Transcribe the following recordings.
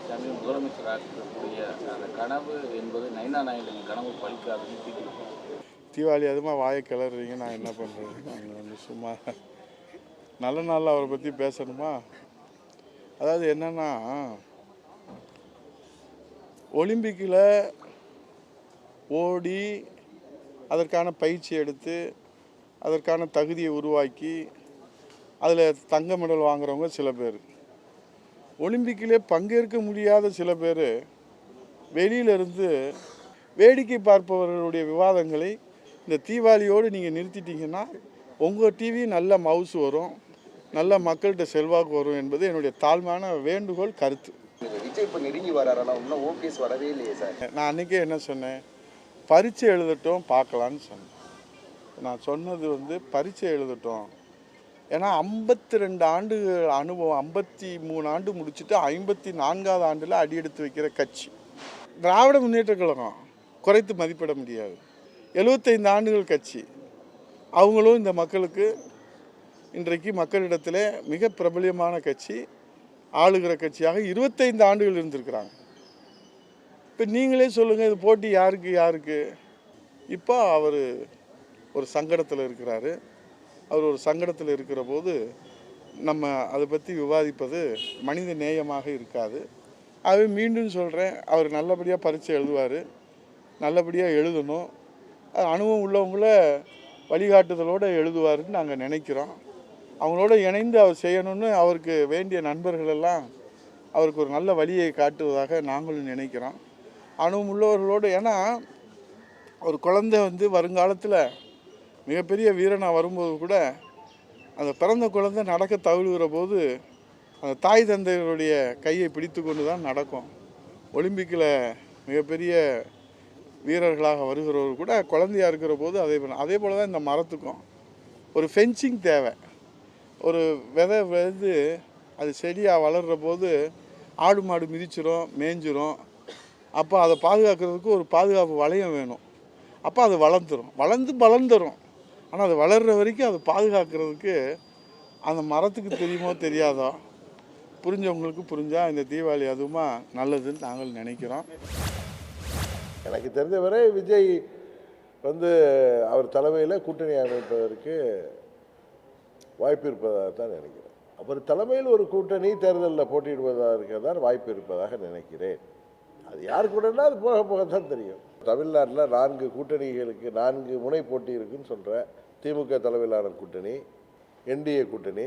பழனிசாமி முதலமைச்சர் ஆக்கக்கூடிய அந்த கனவு என்பது நைனா நாயுடு கனவு பலிக்காதுன்னு தீர்ப்பு. தீபாவளி அதுமா வாயை கிளறீங்க, நான் என்ன பண்ணுறது? நாங்கள் வந்து சும்மா நல்ல நாளில் அவரை பற்றி பேசணுமா? அதாவது என்னென்னா, ஒலிம்பிக்கில் ஓடி அதற்கான பயிற்சி எடுத்து அதற்கான தகுதியை உருவாக்கி அதில் தங்க மெடல் வாங்குறவங்க சில பேர், ஒலிம்பிக்கிலே பங்கேற்க முடியாத சில பேர் வெளியிலிருந்து வேடிக்கை பார்ப்பவர்களுடைய விவாதங்களை இந்த தீபாவளியோடு நீங்கள் நிறுத்திட்டீங்கன்னா உங்கள் டிவி நல்ல மவுஸ் வரும், நல்ல மக்கள்கிட்ட செல்வாக்கு வரும் என்பது என்னுடைய தாழ்மையான வேண்டுகோள், கருத்து. விஜய் இப்போ நெருங்கி வராரா? இன்னும் ஓபிஎஸ் வரவே இல்லையே சார். நான் அன்றைக்கே என்ன சொன்னேன், பரீட்சை எழுதட்டும் பார்க்கலான்னு சொன்னேன். நான் சொன்னது வந்து பரீட்சை எழுதட்டும். ஏன்னா 52 ஆண்டுகள் அனுபவம், 53 ஆண்டு முடிச்சுட்டு 54வது ஆண்டில் அடியெடுத்து வைக்கிற கட்சி திராவிட முன்னேற்ற கழகம். குறைத்து மதிப்பிட முடியாது. 75 ஆண்டுகள் கட்சி. அவங்களும் இந்த மக்களுக்கு இன்றைக்கு மக்களிடத்தில் மிக பிரபலியமான கட்சி, ஆளுகிற கட்சியாக 25 ஆண்டுகள் இருந்திருக்கிறாங்க. இப்போ நீங்களே சொல்லுங்கள், இது போட்டி யாருக்கு? இப்போ அவர் ஒரு சங்கடத்தில் இருக்கிறாரு. அவர் ஒரு சங்கடத்தில் இருக்கிற போது நம்ம அதை பற்றி விவாதிப்பது மனித நேயமாக இருக்காது. அது மீண்டும் சொல்கிறேன், அவர் நல்லபடியாக பரீட்சை எழுதுவார், நல்லபடியாக எழுதணும், அனுபவம் உள்ளவங்கள வழிகாட்டுதலோடு எழுதுவாருன்னு நாங்கள் நினைக்கிறோம். அவங்களோட இணைந்து அவர் செய்யணும்னு அவருக்கு வேண்டிய நண்பர்களெல்லாம் அவருக்கு ஒரு நல்ல வழியை காட்டுவதாக நாங்களும் நினைக்கிறோம். அனுபவம் உள்ளவர்களோடு, ஏன்னா ஒரு குழந்தை வந்து வருங்காலத்தில் மிகப்பெரிய வீரனாக வரும்போது கூட அந்த பிறந்த குழந்தை நடக்க தவழுகிற போது அந்த தாய் தந்தையருடைய கையை பிடித்து கொண்டு தான் நடக்கும். ஒலிம்பிக்கில் மிகப்பெரிய வீரர்களாக வருகிறவர் கூட குழந்தையாக இருக்கிற போது அதே போல் தான் இந்த மரத்துக்கும் ஒரு ஃபென்சிங் தேவை. ஒரு விதை வந்து அது செடியாக வளர்கிற போது ஆடு மாடு மிதிச்சிரும், மேய்ஞ்சிரும். அப்போ அதை பாதுகாக்கிறதுக்கு ஒரு பாதுகாப்பு வளையம் வேணும். அப்போ அது வளர்ந்துரும். ஆனால் அது வளர்கிற வரைக்கும் அதை பாதுகாக்கிறதுக்கு அந்த மரத்துக்கு தெரியுமோ தெரியாதோ, புரிஞ்சவங்களுக்கு புரிஞ்சால் இந்த தீபாவளி அதுவுமா நல்லதுன்னு நாங்கள் நினைக்கிறோம். எனக்கு தெரிந்தவரை விஜய் வந்து அவர் தலைமையில் கூட்டணி அமைப்பதற்கு வாய்ப்பு இருப்பதாக தான் நினைக்கிறேன். அவர் தலைமையில் ஒரு கூட்டணி தேர்தலில் போட்டியிடுவதற்கு தான் வாய்ப்பு இருப்பதாக நினைக்கிறேன். அது யார் கூடனா அது போக தான் தெரியும். தமிழ்நாட்டில் 4 கூட்டணிகளுக்கு 4 முனை போட்டி இருக்குன்னு சொல்கிறேன். திமுக தலைமையிலான கூட்டணி, என்டிஏ கூட்டணி,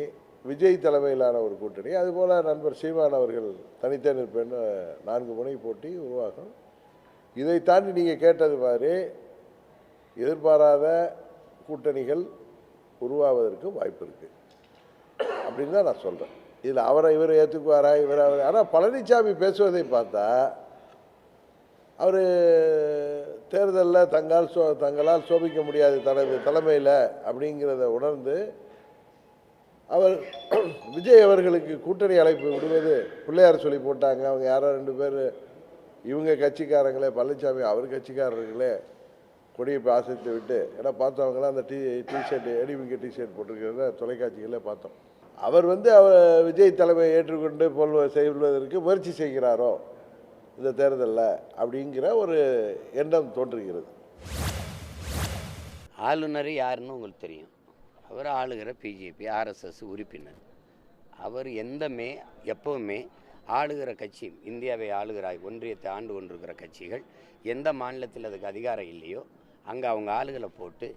விஜய் தலைமையிலான ஒரு கூட்டணி, அதுபோல் நண்பர் சீமான் அவர்கள் தனித்தே நிற்பேன்னு 4 முனை போட்டி உருவாகும். இதை தாண்டி நீங்கள் கேட்டது மாதிரி எதிர்பாராத கூட்டணிகள் உருவாவதற்கு வாய்ப்பு இருக்குது அப்படின்னு தான் நான் சொல்கிறேன். இதில் இவர் ஏற்றுக்குவாரா, ஆனால் பழனிசாமி பேசுவதை பார்த்தா அவர் தேர்தலில் தங்களால் சோபிக்க முடியாது தனது தலைமையில் அப்படிங்கிறத உணர்ந்து அவர் விஜய் அவர்களுக்கு கூட்டணி அழைப்பு விடுவது பிள்ளையார் சொல்லி போட்டாங்க. அவங்க யாரோ 2 பேர் இவங்க கட்சிக்காரங்களே, பழனிசாமி அவர் கட்சிக்காரர்களே கொடியை அசைத்து விட்டு, ஏன்னா பார்த்தவங்களாம் அந்த டிஷர்ட் ஏடிமிக்க டிஷர்ட் போட்டிருக்கிறத தொலைக்காட்சிகளே பார்த்தோம். அவர் விஜய் தலைமையை ஏற்றுக்கொண்டு செய்வதற்கு முயற்சி செய்கிறாரோ இந்த தேர்தலில் அப்படிங்கிற ஒரு எண்ணம் தோன்றுகிறது. ஆளுநர் யாருன்னு உங்களுக்கு தெரியும். அவர் ஆளுகிற பிஜேபி ஆர்எஸ்எஸ் உறுப்பினர். அவர் எப்பவுமே ஆளுகிற கட்சி, இந்தியாவை ஆளுகிற ஒன்றியத்தை ஆண்டு கொண்டிருக்கிற கட்சிகள் எந்த மாநிலத்தில் அதுக்கு அதிகாரம் இல்லையோ அங்கே அவங்க ஆளுகளை போட்டு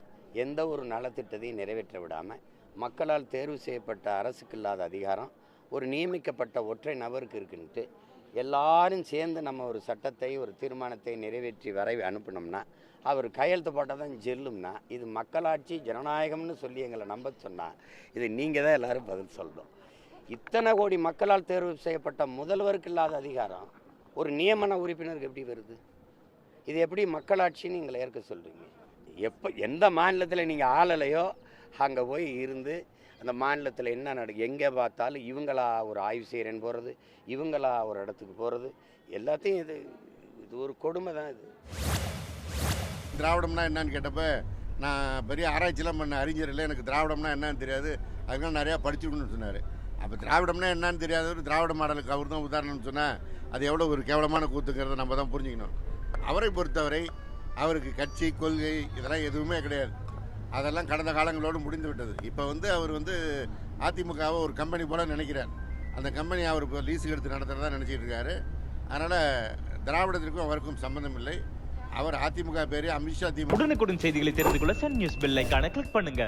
எந்த ஒரு நலத்திட்டத்தையும் நிறைவேற்ற விடாமல் மக்களால் தேர்வு செய்யப்பட்ட அரசுக்கு இல்லாத அதிகாரம் ஒரு நியமிக்கப்பட்ட ஒற்றை நபருக்கு இருக்குன்ட்டு எல்லாரும் சேர்ந்து நம்ம ஒரு சட்டத்தை, ஒரு தீர்மானத்தை நிறைவேற்றி அனுப்பினோம்னா, அவர் கையெழுத்து போட்டால் தான் ஜெல்லும்னா, இது மக்களாட்சி ஜனநாயகம்னு சொல்லி எங்களை நம்ப சொன்னால் இது நீங்கள் தான் எல்லோரும் பதில் சொல்லணும். இத்தனை கோடி மக்களால் தேர்வு செய்யப்பட்ட முதல்வருக்கு இல்லாத அதிகாரம் ஒரு நியமன உறுப்பினருக்கு எப்படி வருது? இது எப்படி மக்களாட்சின்னு எங்களை ஏற்க சொல்கிறீங்க? எந்த மாநிலத்தில் நீங்கள் ஆளலையோ அங்கே போய் இருந்து அந்த மாநிலத்தில் என்ன எங்கே பார்த்தாலும் இவங்களா ஒரு ஆய்வு செய்கிறேன்னு போகிறது, இவங்களா ஒரு இடத்துக்கு போகிறது, எல்லாத்தையும் இது ஒரு கொடுமை தான். இது திராவிடம்னா என்னன்னு கேட்டப்போ, நான் பெரிய ஆராய்ச்சிலாம் பண்ண அறிஞர் இல்லை, எனக்கு திராவிடம்னா என்னன்னு தெரியாது, அதுக்கெல்லாம் நிறையா படிச்சுக்கணும்னு சொன்னார். அப்போ திராவிடம்னா என்னன்னு தெரியாதவர் திராவிட மாடலுக்கு அவர் தான் உதாரணம்னு சொன்னால் அது எவ்வளோ ஒரு கேவலமான கூத்துங்கிறத நம்ம தான் புரிஞ்சுக்கணும். அவரை பொறுத்தவரை அவருக்கு கட்சி கொள்கை இதெல்லாம் எதுவுமே கிடையாது. அதெல்லாம் கடந்த காலங்களோடு முடிந்து விட்டது. இப்போ அவர் அதிமுகவை ஒரு கம்பெனி போல் நினைக்கிறார். அந்த கம்பெனி அவர் இப்போ லீஸுக்கு எடுத்து நடத்துகிறதா நினச்சிட்டு இருக்காரு. அதனால் திராவிடத்திற்கும் அவருக்கும் சம்பந்தம் இல்லை. அவர் அதிமுக பேர் அமித்ஷா திமுக. உடனுக்குடன் செய்திகளை தெரிந்து கொள்ள சன் நியூஸ் பெல் ஐகானை கிளிக் பண்ணுங்க.